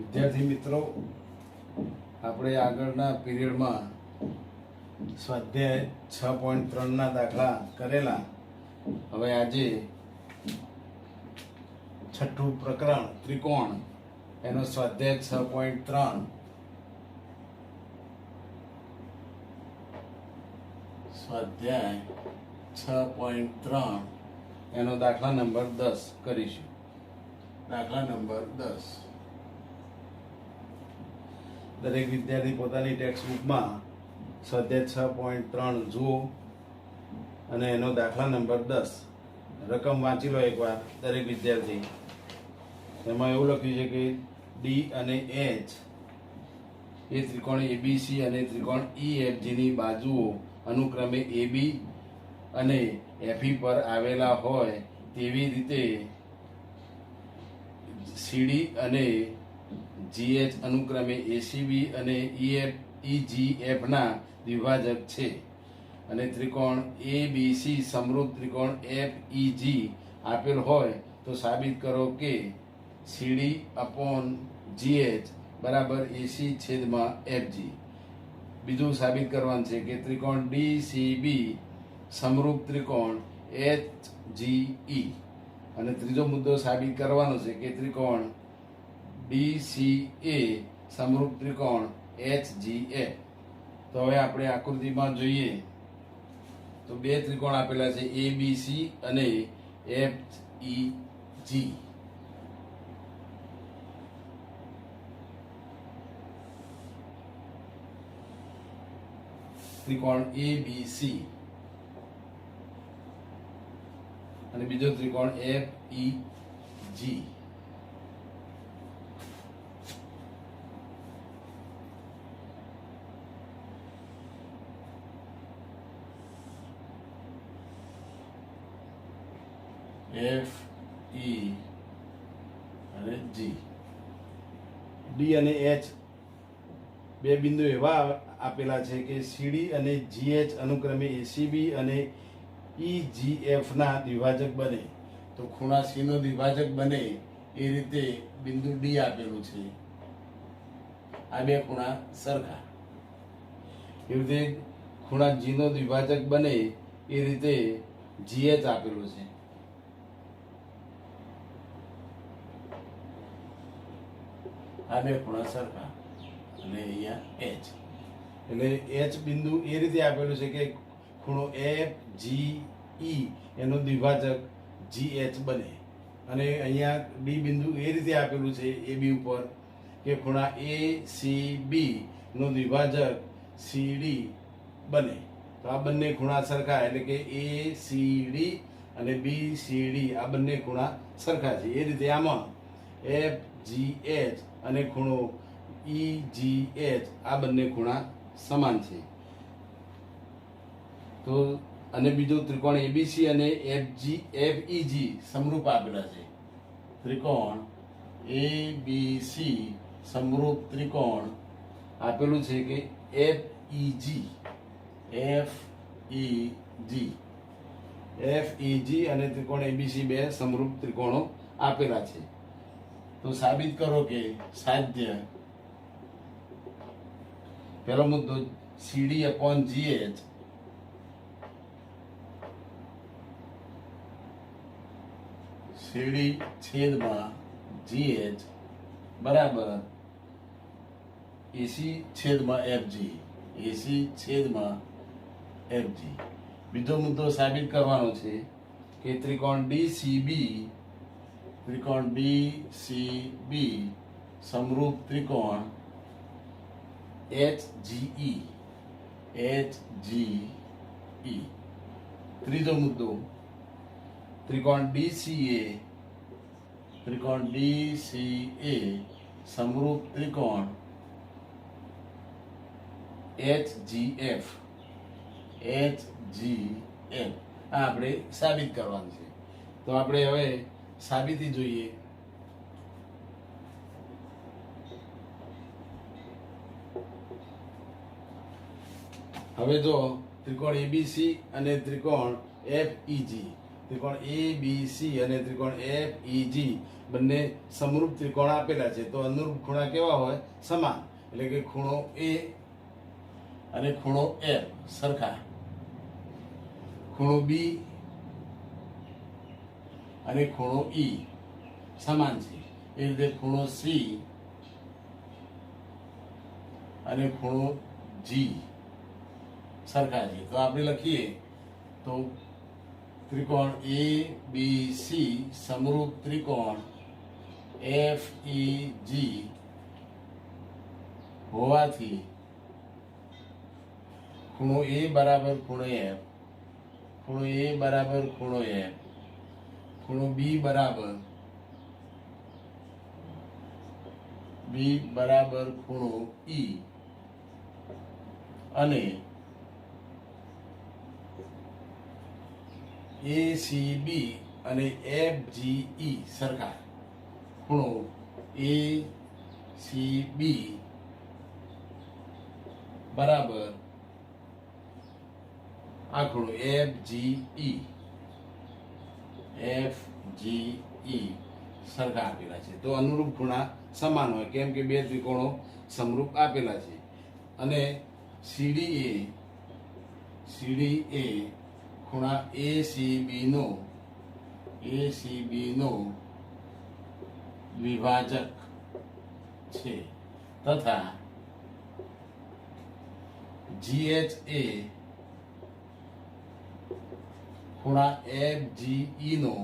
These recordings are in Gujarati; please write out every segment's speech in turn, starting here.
વિદ્યાર્થી મિત્રો, આપણે આગળના પીરિયડમાં સ્વાધ્યાય 6.3 ના દાખલા કરેલા. હવે આજે છઠ્ઠું પ્રકરણ ત્રિકોણ એનો સ્વાધ્યાય 6.3 સ્વાધ્યાય 6.3 એનો દાખલા નંબર 10 કરીશું. દાખલા નંબર 10. દરેક વિદ્યાર્થી પોતાની ટેક્સ્ટ બુકમાં સ્વાધ્યાય 6.3 જુઓ અને એનો દાખલા નંબર 10 રકમ વાંચી લો એકવાર દરેક વિદ્યાર્થી. એમાં એવું લખ્યું છે કે ડી અને એચ એ ત્રિકોણ એબીસી અને ત્રિકોણ EFGની બાજુઓ અનુક્રમે AB અને FE પર આવેલા હોય તેવી રીતે CD અને GH અનુક્રમે ACB અને EGF ના દ્વિભાજક છે અને ત્રિકોણ ABC સમરૂપ ત્રિકોણ FEG આપેલ હોય તો સાબિત કરો કે CD અપોન GH બરાબર AC છેદમાં FG. બીજું સાબિત કરવાનું છે કે ત્રિકોણ DCB સમરૂપ ત્રિકોણ HGE. અને ત્રીજો મુદ્દો સાબિત કરવાનો છે કે ત્રિકોણ DCA સમરૂપ ત્રિકોણ HGF. તો હવે આપણે આકૃતિમાં જોઈએ તો બે ત્રિકોણ આપેલા છે ABC અને FEG. ત્રિકોણ ABC અને બીજો ત્રિકોણ FEG. F E અને G. ડી અને એચ બે બિંદુ એવા આપેલા છે કે CD અને GH અનુક્રમે ACB અને EGF ના દ્વિભાજક બને. તો ખૂણા C નો દ્વિભાજક બને એ રીતે બિંદુ D આપેલું છે. આ બે ખૂણા સરખા. એ રીતે ખૂણા G નો દ્વિભાજક બને એ રીતે GH આપેલું છે. આ બે ખૂણા સરખા અને અહીંયા H. એટલે H બિંદુ એ રીતે આપેલું છે કે ખૂણો FGE એનો દ્વિભાજક GH બને. અને અહીંયા D બિંદુ એ રીતે આપેલું છે AB ઉપર કે ખૂણા ACB નો દ્વિભાજક CD બને. તો આ બંને ખૂણા સરખા એટલે કે ACD અને BCD આ બંને ખૂણા સરખા છે. એ રીતે આમાં FGH અને ખૂણો EGH આ બંને ખૂણા સમાન છે. તો અને બીજું ત્રિકોણ ABC અને FEG સમરૂપ આપેલા છે. ત્રિકોણ ABC સમરૂપ ત્રિકોણ આપેલું છે કે FEG અને ત્રિકોણ ABC બે સમરૂપ ત્રિકોણો આપેલા છે. તો સાબિત કરો કે સાધ્ય. પહેલો મુદ્દો CD અપોન GH CD છેદમાં GH બરાબર AC છેદમાં FG. AC છેદમાં FG. બીજો મુદ્દો સાબિત કરવાનો છે કે ત્રિકોણ DCB સમરૂપ ત્રિકોણ HGE. ત્રીજો મુદ્દો ત્રિકોણ DCA સમરૂપ ત્રિકોણ HGF. આ આપણે સાબિત કરવાનું છે. તો આપણે હવે સાબિતી જોઈએ. હવે જો ત્રિકોણ ABC અને ત્રિકોણ FEG ત્રિકોણ ABC અને ત્રિકોણ FEG બંને સમરૂપ ત્રિકોણ આપેલા છે, તો અનુરૂપ ખૂણા કેવા હોય? સમાન. એટલે કે ખૂણો A અને ખૂણો F સરખા, ખૂણો B અને ખૂણો E સમાન છે. એ રીતે ખૂણો C અને ખૂણો G સરખા છે. તો આપણે લખીએ તો ત્રિકોણ ABC સમરૂપ ત્રિકોણ FEG હોવાથી ખૂણો A બરાબર ખૂણો F, ખૂણો A બરાબર ખૂણો F, ખૂણો B બરાબર ખૂણો E અને ACB અને FGE સરખા. ખૂણો ACB બરાબર આ ખૂણો FGE સરખા આપેલા છે. તો અનુરૂપ ખૂણા સમાન હોય, કેમ કે બે ત્રિકોણો સમરૂપ આપેલા છે. અને CDA ખૂણા ACB નો વિભાજક છે તથા GHA ખૂણા FGE નો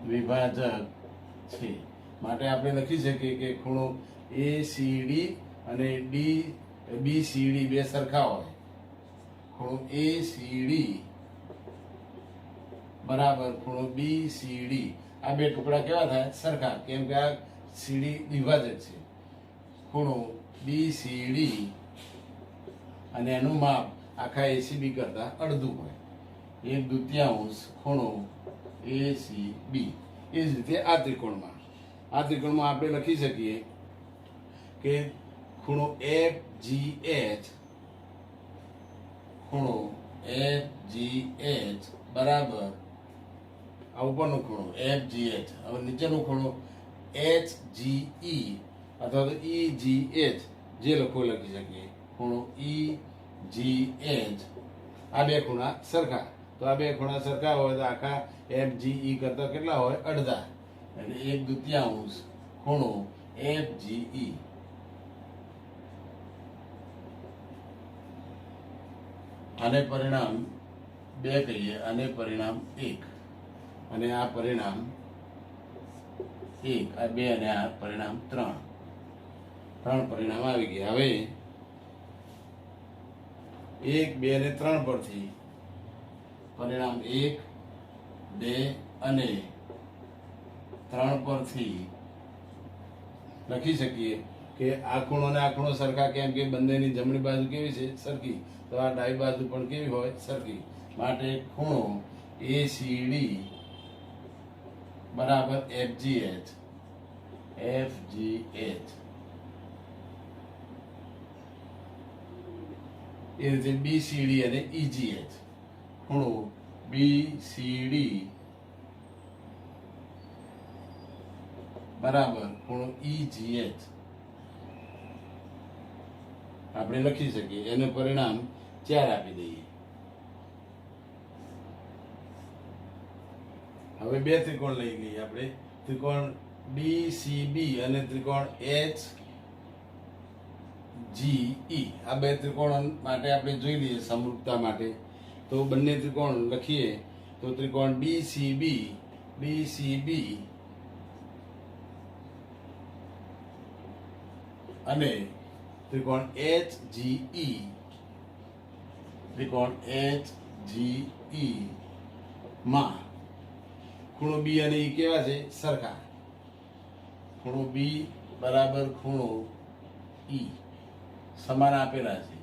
વિભાજક છે. માટે આપણે લખી શકીએ કે ખૂણો ACD અને BCD બે સરખા હોય. ખૂણો ACD બરાબર ખૂણો BCD, આ બે ટુકડા કેવા થાય? સરખા, કેમ કે આ CD વિભાજક છે. ખૂણો BCD અને એનું માપ આખા ACB કરતા અડધું હોય, 1/2 ખૂણો ACB. એ જ રીતે આ ત્રિકોણમાં આપણે લખી શકીએ કે ખૂણો FGH બરાબર આ ઉપરનો ખૂણો FGH, હવે નીચેનો ખૂણો HGE અથવા તો EGH જે લખી શકીએ. ખૂણો EGH, આ બે ખૂણા સરખા. તો આ બે ખૂણા સરખા હોય તો આખા FGE કરતા કેટલા હોય? અડધા, એટલે 1/2 ખૂણો FGE. આને પરિણામ 2 કહીએ, અને પરિણામ 1, અને આ પરિણામ 1, આ 2 અને આ પરિણામ 3 પરિણામ આવી ગયા. હવે 1, 2 અને 3 પરથી પરિણામ 1, 2 અને 3 પરથી લખી શકીએ કે આ ખૂણો અને આ ખૂણો સરખા, કેમ કે બંનેની જમણી બાજુ કેવી છે? સરખી. તો આ ડાબી બાજુ પણ કેવી હોય? સરખી. માટે ખૂણો ACD બરાબર FGH. એ રીતે BCD અને EGH. ખૂણો BCD બરાબર ખૂણો EGH આપણે લખી શકીએ. એનું પરિણામ 4 આપી દઈએ. હવે બે ત્રિકોણ લઈ ગઈએ આપણે, ત્રિકોણ DCB અને ત્રિકોણ HGE. આ બે ત્રિકોણ માટે આપણે જોઈ લઈએ સમરૂપતા માટે. તો બંને ત્રિકોણ લખીએ તો ત્રિકોણ BCB અને ત્રિકોણ HGE માં ખૂણો B અને E કેવા છે? સરખા. ખૂણો B બરાબર ખૂણો E સમાન આપેલા છે.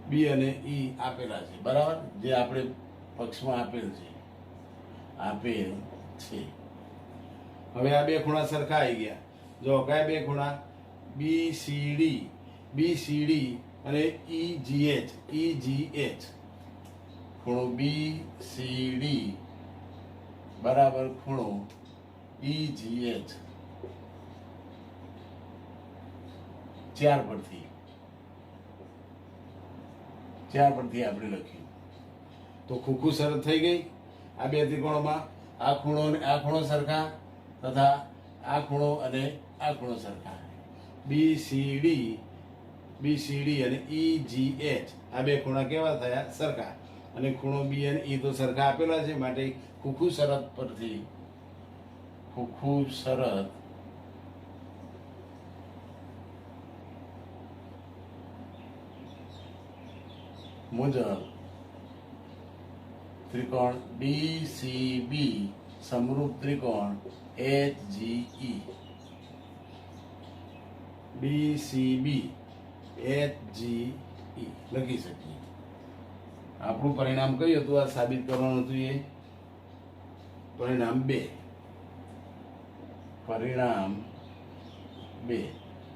B અને E આપેલા છે, બરાબર, જે આપણે પક્ષમાં આપેલ છે. હવે આ બે ખૂણા સરખા આવી ગયા. જો કયા બે ખૂણા? BCD અને EGH ખૂણો BCD બરાબર ખૂણો EGH 4 પરથી આપણે લખ્યું તો ખૂખું શરત થઈ ગઈ. આ બે ત્રિકોણોમાં આ ખૂણો અને આ ખૂણો સરખા તથા આ ખૂણો અને આ ખૂણો સરખા. BCD અને EGH આ બે ખૂણા કેવા થયા? સરખા. અને ખૂણો B અને E તો સરખા આપેલા છે, માટે ખૂખું શરત પરથી ખૂખું શરત મુજબ ત્રિકોણ DCB સમરૂપ ત્રિકોણ HGE. DCB HGE લખી શકીએ. આપણું પરિણામ કયું હતું? આ સાબિત કરવાનું હતું. એ પરિણામ 2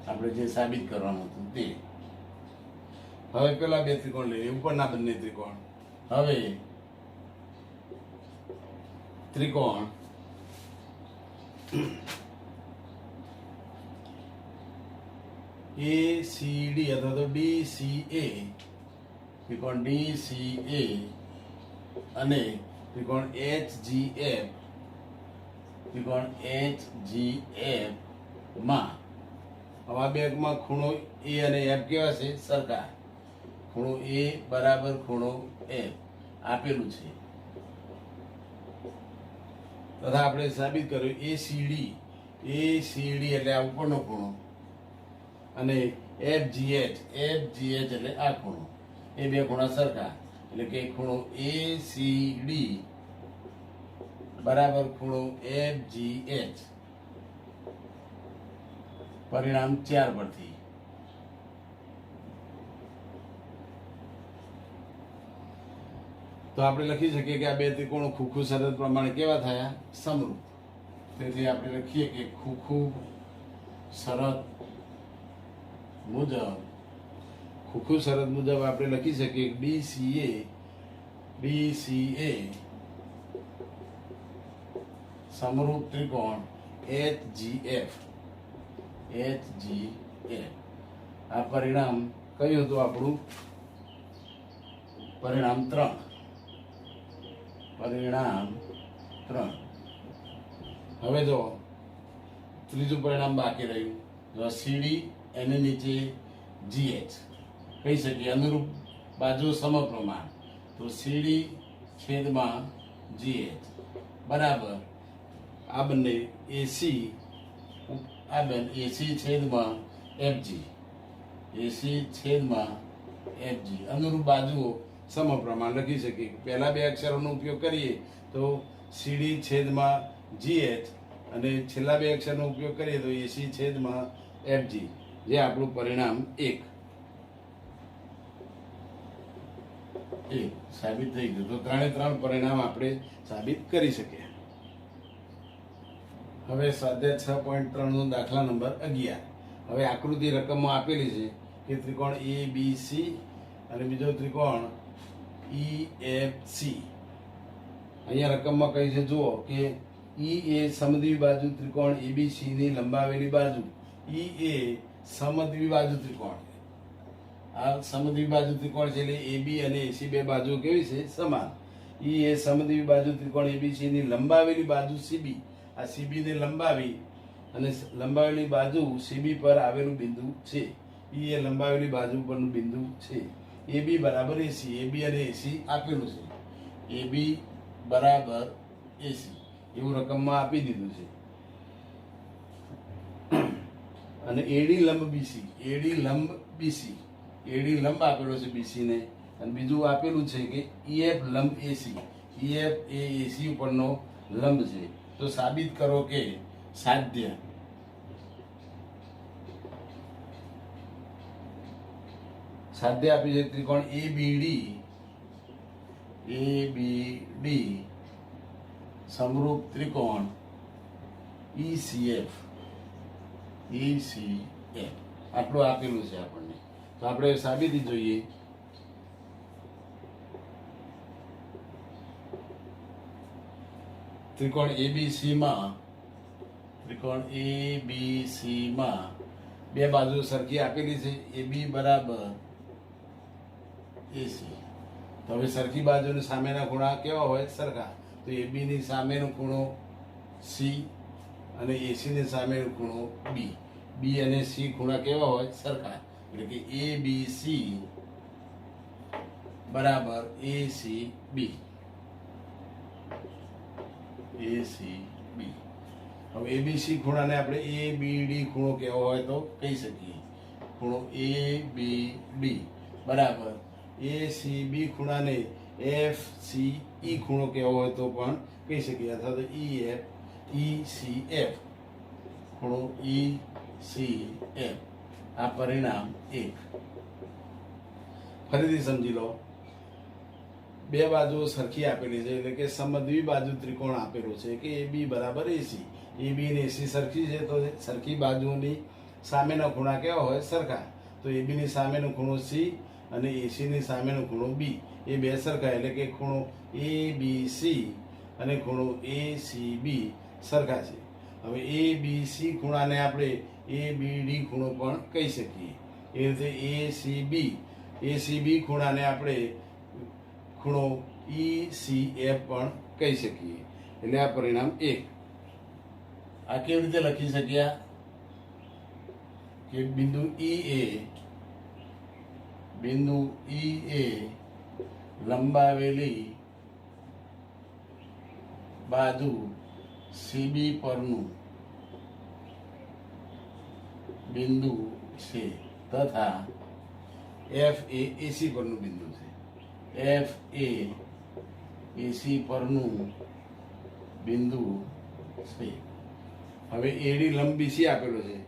આપણે જે સાબિત કરવાનું હતું તે. હવે પેલા બે ત્રિકોણ લઈએ, ઉપરના બંને ત્રિકોણ. હવે ત્રિકોણ ACD અથવા તો DCA, ત્રિકોણ DCA અને ત્રિકોણ HGF માં આવા બેગમાં ખૂણો A અને F કેવા છે? સરખા. ખૂણો A બરાબર ખૂણો F આપેલું છે તથા આપણે સાબિત કર્યું ACD એટલે આ ઉપરનો ખૂણો અને FGH એટલે આ ખૂણો. એ બે ખૂણા સરખા, એટલે કે ખૂણો ACD બરાબર ખૂણો FGH પરિણામ 4 પરથી. તો આપણે લખી શકીએ કે આ બે ત્રિકોણો ખૂખું શરત પ્રમાણે કેવા થયા? સમરૂપ. તેથી આપણે લખીએ કે ખૂખું શરત મુજબ આપણે લખી શકીએ DCA સમરૂપ ત્રિકોણ HGF. આ પરિણામ કયું હતું આપણું? પરિણામ 3. હવે જો ત્રીજું પરિણામ બાકી રહ્યું. જો CD એની નીચે GH કહી શકીએ અનુરૂપ બાજુ સમપ્રમાણ. તો CD છેદમાં GH બરાબર આ બંને AC છેદમાં FG અનુરૂપ બાજુઓ સમપ્રમાણ લખી શકીએ. પહેલા બે અક્ષરોનો ઉપયોગ કરીએ તો CD છેદમાં GH અને છેલ્લા બે અક્ષરનો ઉપયોગ કરીએ તો AC છેદમાં FG, જે આપણું પરિણામ 1 સાબિત થઈ ગયું. તો 3 પરિણામ આપણે સાબિત કરી શકીએ. હવે સ્વાધ્યાય 6.3 નો દાખલા નંબર 11. હવે આકૃતિ રકમમાં આપેલી છે કે ત્રિકોણ ABC અને બીજો ત્રિકોણ EFC. અહીંયા રકમમાં કહી છે, જુઓ કે E એ સમદ્વિબાજુ ત્રિકોણ ABC ની લંબાવેલી બાજુ. E એ સમદ્વિબાજુ ત્રિકોણ, આ સમદ્વિબાજુ ત્રિકોણ છે એટલે AB અને AC બે બાજુ કેવી છે? સમાન. E એ સમદ્વિબાજુ ત્રિકોણ ABC ની લંબાવેલી બાજુ CB. આ CB ને લંબાવી અને લંબાવેલી બાજુ CB પર આવેલું બિંદુ છે. E એ લંબાવેલી બાજુ પરનું બિંદુ છે. AB બરાબર AC. AB અને AC આપેલું છે. AB બરાબર AC એવું રકમમાં આપી દીધું છે. અને AD લંબ BC આપેલો છે BC ને, અને બીજું આપેલું છે કે EF લંબ AC. EF એ AC ઉપરનો લંબ છે. તો સાબિત કરો કે સાધ્ય આપી છે ત્રિકોણ ABD સમરૂપ ત્રિકોણ ECF આટલું આપેલું છે આપણને. તો આપણે સાબિતી જોઈએ. ત્રિકોણ ABC માં બે બાજુ સરખી આપેલી છે, AB બરાબર AC. તો હવે સરખી બાજુની સામેના ખૂણા કેવા હોય? સરખા. તો AB ની સામેનો ખૂણો C અને AC ની સામેનો ખૂણો B. B અને C ખૂણા કેવા હોય? સરખા. એટલે કે ABC બરાબર ACB. હવે ABC ખૂણાને આપણે ABD ખૂણો કેવો હોય તો કહી શકીએ. ખૂણો ABD બરાબર ACB ખૂણાને FCE ખૂણો કેવો હોય તો પણ કહી શકીએ, અથવા તો ECF ખૂણો ECF. આ પરિણામ 1. ફરીથી સમજી લો. બે બાજુઓ સરખી આપેલી છે, એટલે કે સમદ્વિબાજુ ત્રિકોણ આપેલો છે કે AB બરાબર AC. AB અને AC સરખી છે, તો સરખી બાજુની સામેના ખૂણા કેવા હોય? સરખા. તો AB ની સામેનો ખૂણો C અને AC ની સામેનો ખૂણો B. એ બે સરખા, એટલે કે ખૂણો ABC અને ખૂણો ACB સરખા છે. હવે ABC ખૂણાને આપણે ABD ખૂણો પણ કહી શકીએ. એ રીતે ACB ખૂણાને આપણે ખૂણો ECF પણ કહી શકીએ. એટલે આ પરિણામ 1. આ કેવી રીતે લખી શક્યા કે બિંદુ E એ લંબાવેલી બાજુ CB પરનું બિંદુ છે, તથા F એ AC પરનું બિંદુ છે. F એ AC પરનું બિંદુ છે. હવે AD લંબ BC આપેલો છે,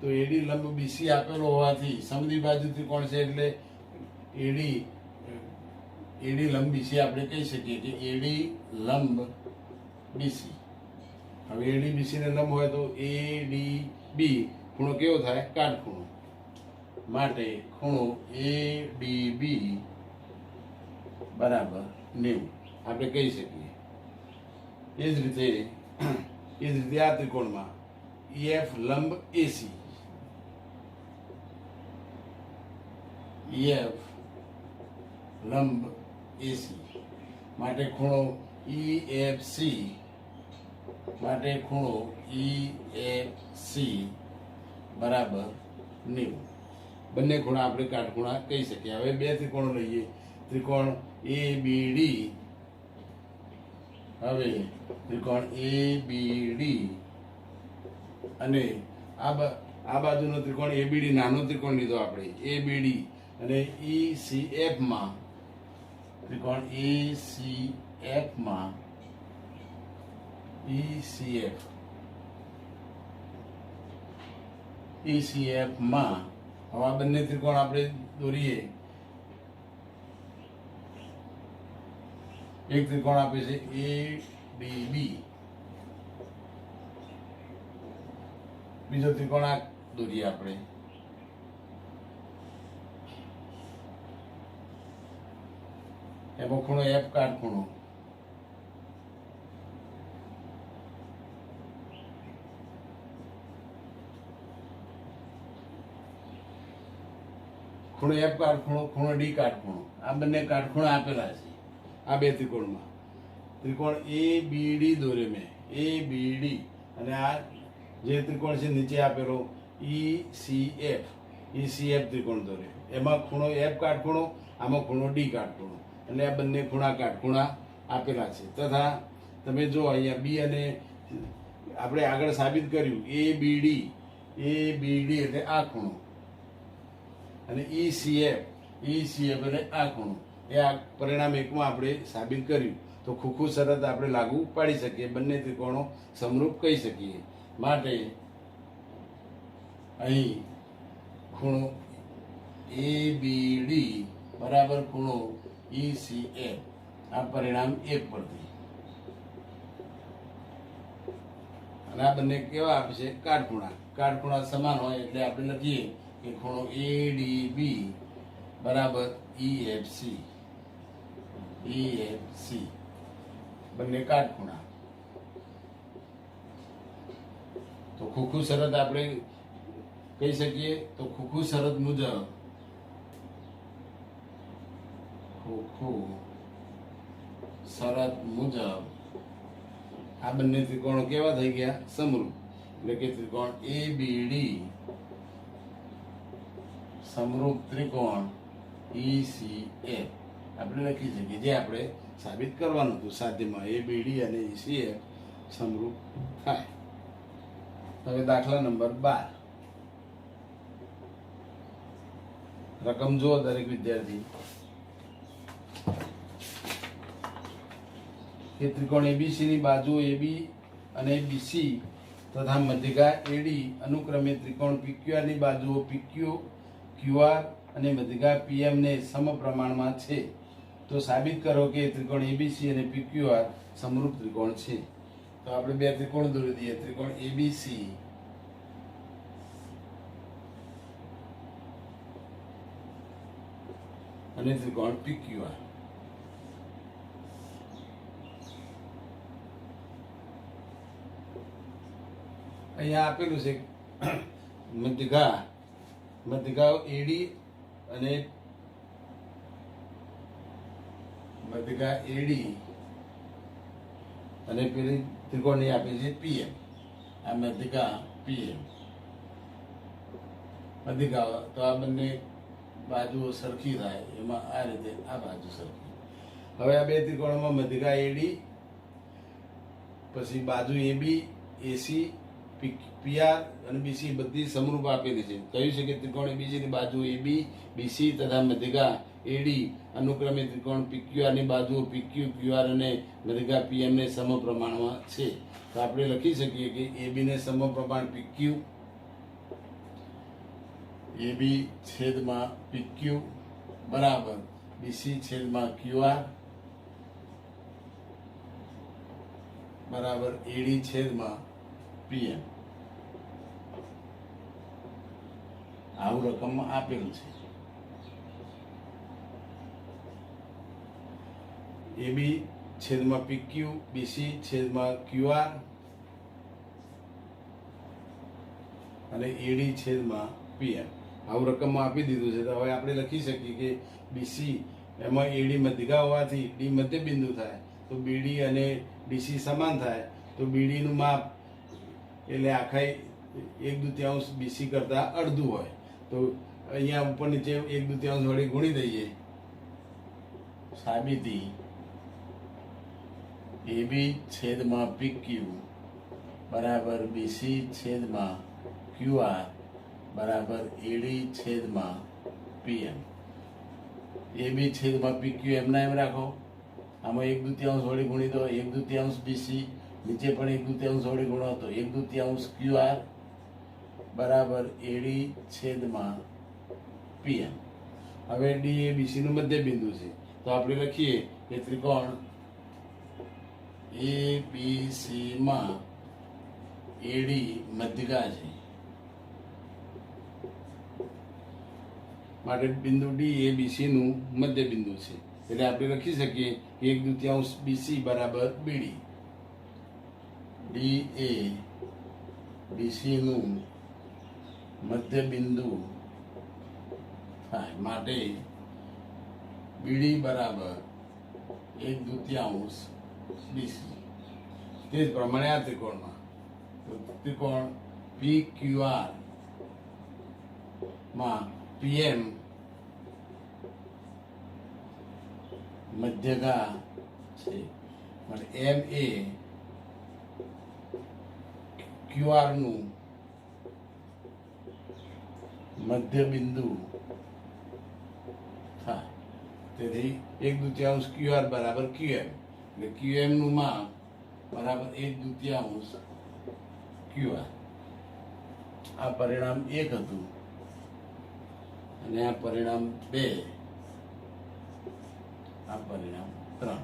તો AD લંબ BC આપેલો હોવાથી સમદ્વિબાજુ ત્રિકોણ છે, એટલે AD લંબ BC આપણે કહી શકીએ કે AD લંબ BC. હવે AD BC ને લંબ હોય તો ADB ખૂણો કેવો થાય? કાટખૂણો. માટે ખૂણો ADB બરાબર 90 આપણે કહી શકીએ. એ જ રીતે આ ત્રિકોણમાં EF લંબ AC, EF લંબ AC માટે ખૂણો EFC, માટે ખૂણો EFC બરાબર 90. બંને ખૂણા આપણે કાટખૂણા કહી શકીએ. હવે બે ત્રિકોણો લઈએ. ત્રિકોણ ABD. હવે ત્રિકોણ ABD અને આ બાજુનો ત્રિકોણ ABD નાનો ત્રિકોણ લીધો આપણે. ABD અને ECF માં ત્રિકોણ ECF માં હવે આ બંને ત્રિકોણ આપણે દોરીએ. એક ત્રિકોણ આપે છે ADB, બીજો ત્રિકોણ આ દોરીએ આપણે. એમાં ખૂણો F કાટખૂણો. ખૂણો F કાટખૂણો, ખૂણો D કાટખૂણો. આ બંને કાટખૂણા આપેલા છે આ બે ત્રિકોણમાં. ત્રિકોણ ABD દોરે મેં, ABD. અને આ જે ત્રિકોણ છે નીચે આપેલો ECF ત્રિકોણ દોરે. એમાં ખૂણો F કાટખૂણો, આમાં ખૂણો D કાટખૂણો. એટલે આ બંને ખૂણા કાટખૂણા આપેલા છે. તથા તમે જો અહીંયા B અને આપણે આગળ સાબિત કર્યું ABD એટલે આ ખૂણો, અને ECF એટલે આ ખૂણો. એ આ પરિણામ 1 માં આપણે સાબિત કર્યું. તો ખૂખું શરત આપણે લાગુ પાડી શકીએ, બંને ત્રિકોણો સમરૂપ કહી શકીએ. માટે અહીં ખૂણો ABD બરાબર ખૂણો ECF. આ પરિણામ 1 પરથી. અને આ બંને કેવા આપે છે? કાટખૂણા. કાટખૂણા સમાન હોય એટલે આપણે લખીએ કે ખૂણો ADB બરાબર EFC બંને કાટખૂણા. તો ખોખું શરત આપણે કહી શકીએ તો ખોખું શરત મુજબ આ બંને ત્રિકોણો કેવા થઈ ગયા? સમરૂપ. એટલે કે ત્રિકોણ ABD સમરૂપ ત્રિકોણ ECF આપણે લખી શકીએ, જે આપણે સાબિત કરવાનું હતું સાધ્યમાં. ABD અને ECF સમરૂપ થાય. હવે દાખલા નંબર 12. રકમ જુઓ દરેક વિદ્યાર્થી. કે ત્રિકોણ ABC ની બાજુ AB અને BC તથા મધ્યગા AD અનુક્રમે ત્રિકોણ PQR ની બાજુઓ PQ, QR અને મધ્યગા PM ને સમપ્રમાણમાં છે. તો સાબિત કરો કે ત્રિકોણ ABC અને PQR સમરૂપ ત્રિકોણ છે. તો આપણે બે ત્રિકોણ દોરી દઈએ. ત્રિકોણ ABC અને ત્રિકોણ PQR. અહીંયા આપેલું છે મધ્યગા AD અને પેલી ત્રિકોણની આપી છે PM. આ મધ્યગા PM મધ્યગા. તો આ બંને બાજુઓ સરખી થાય એમાં આ રીતે આ બાજુ સરખી. હવે આ બે ત્રિકોણોમાં મધ્યગા AD પછી બાજુ AB, AC, PR અને BC બધી સમરૂપ આપેલી છે. કહ્યું છે કે ત્રિકોણ ABC ની બાજુ AB, BC તથા મધ્યગા AD અનુક્રમે ત્રિકોણ PQR ની બાજુઓ PQ, QR અને મધ્યગા PM ને સમપ્રમાણમાં છે. તો આપણે લખી શકીએ કે AB ને સમપ્રમાણ PQ, AB છેદમાં PQ બરાબર BC છેદમાં QR બરાબર AD છેદમાં PM. આવું રકમમાં આપેલું છે. AB છેદમાં PQ, BC છેદમાં QR અને AD છેદમાં PM. આવું રકમમાં આપી દીધું છે. તો હવે આપણે લખી શકીએ કે BC એમાં AD મધ્યગા હોવાથી D મધ્ય બિંદુ થાય. તો BD અને DC સમાન થાય. તો BD નું માપ એટલે આખા 1/2 BC કરતા અડધું હોય. તો અહીંયા ઉપર નીચે 1/2 વડે ગુણી દઈએ. સાબિતી AB છેદમાં PQ બરાબર BC છેદમાં QR બરાબર AD છેદમાં PM. AB છેદમાં PQ એમના એમ રાખો. આમાં 1/2 વડે ગુણી દો. 1/2 BC નીચે પણ 1/2 વડે ગુણો તો 1/2 QR બરાબર AD છેદમાં PM. હવે D એ BC નું મધ્ય બિંદુ છે. તો આપણે લખીએ કે ત્રિકોણ ABC માં AD મધ્યગા છે માટે બિંદુ D એ BC નું મધ્ય બિંદુ છે. એટલે આપણે લખી શકીએ કે 1/2 BC બરાબર BD. D એ BC નું મધ્ય બિંદુ થાય માટે BD બરાબર 1/2 BC. તે જ પ્રમાણે આ ત્રિકોણમાં ત્રિકોણ PQR માં PM મધ્યગા છે માટે M એ QR નું મધ્ય બિંદુ થાય. તેથી 1/2 QR બરાબર QM. એટલે QM નું માપ બરાબર 1/2 QR. આ પરિણામ 1 હતું અને આ પરિણામ 2, આ પરિણામ 3.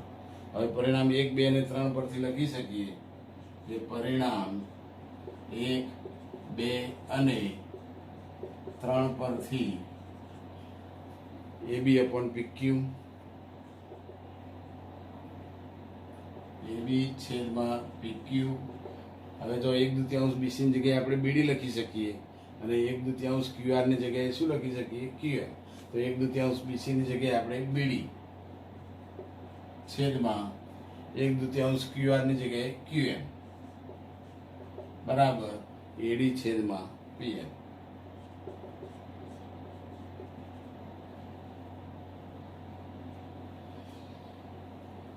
હવે પરિણામ 1, 2 અને 3 પરથી લખી શકીએ જે પરિણામ 1, 2 અને 3 પરથી AB upon PQ, AB છેદમાં PQ. હવે જો 1/2 BC ની જગ્યાએ આપણે BD લખી શકીએ અને 1/2 QR ની જગ્યાએ શું લખી શકીએ? QM. તો 1/2 BC ની જગ્યાએ આપણે BD છેદમાં 1/2 QR ની જગ્યાએ QM બરાબર AD છેદમાં PM.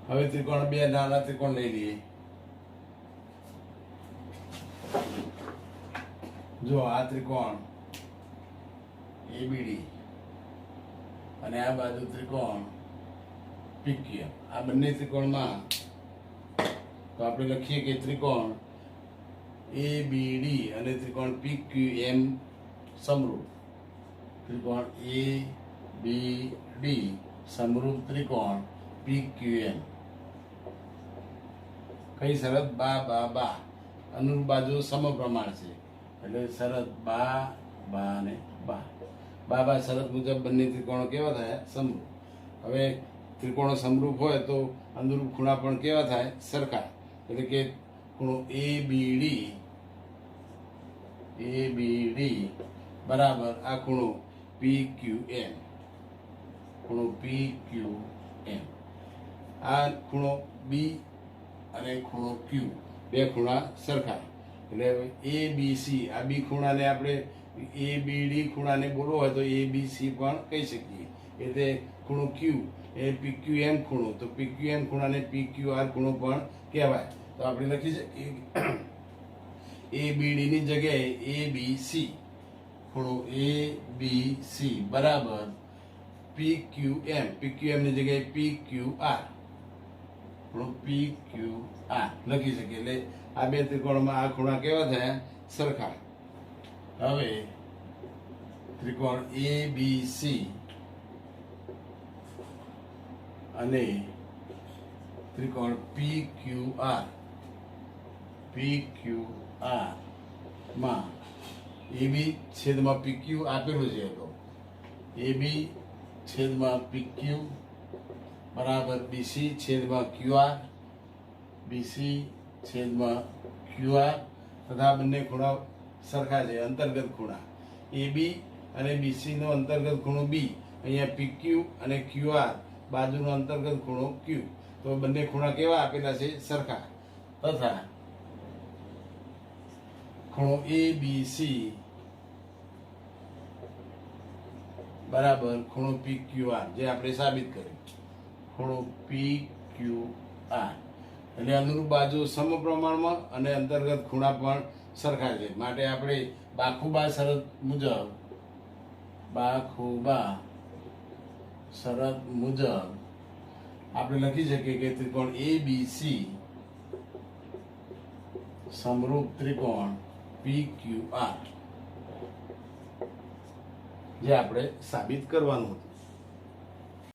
હવે ત્રિકોણ, બે નાના ત્રિકોણ લઈ લઈએ. જો આ ત્રિકોણ ABD અને આ બાજુ ત્રિકોણ PQM. આ બંને ત્રિકોણમાં તો આપણે લખીએ કે ત્રિકોણ ABD અને ત્રિકોણ PQM સમરૂપ. ત્રિકોણ ABD સમરૂપ ત્રિકોણ PQM. કઈ શરત? બા બા બા. અનુરૂપ બાજુ સમપ્રમાણ છે એટલે શરત બા બા અને બા. બા બા શરત મુજબ બંને ત્રિકોણો કેવા થાય? સમરૂપ. હવે ત્રિકોણો સમરૂપ હોય તો અનુરૂપ ખૂણા પણ કેવા થાય? સરખા. એટલે કે ખૂણો ABD બરાબર આ ખૂણો PQM. ખૂણો PQM. આ ખૂણો B અને ખૂણો Q, બે ખૂણા સરખા. એટલે ABC, આ B ખૂણાને આપણે ABD ખૂણાને બોલવો હોય તો ABC પણ કહી શકીએ. એટલે ખૂણો Q એ PQM ખૂણો, તો PQM ખૂણાને PQR ખૂણો પણ કહેવાય. તો આપણે લખી શકીએ ABD ની જગ્યાએ ABC, ખૂણો ABC બરાબર PQM, PQM ની જગ્યાએ PQR, ખૂણો PQR લખી શકીએ. એટલે આ બે ત્રિકોણમાં આ ખૂણા કેવા થયા? સરખા. હવે ત્રિકોણ ABC અને ત્રિકોણ PQR માં AB છેદમાં PQ આપેલું છે. તો AB છેદમાં PQ બરાબર BC છેદમાં QR, BC છેદમાં QR તથા બંને ખૂણા સરખા છે, અંતર્ગત ખૂણા. AB અને BC નો અંતર્ગત ખૂણો B, અહીંયા PQ અને QR બાજુનો અંતર્ગત ખૂણો Q. તો બંને ખૂણા કેવા આપેલા છે? સરખા. તથા ખૂણો ABC બરાબર ખૂણો PQR, જે આપણે સાબિત કર્યું. ખૂણો PQR એટલે અનુરૂપ બાજુ સમપ્રમાણમાં અને અંતર્ગત ખૂણા પણ સરખા છે. માટે આપણે બાખુબા શરત મુજબ આપણે લખી શકીએ કે ત્રિકોણ ABC સમરૂપ ત્રિકોણ PQR, જે આપણે સાબિત કરવાનું હતું.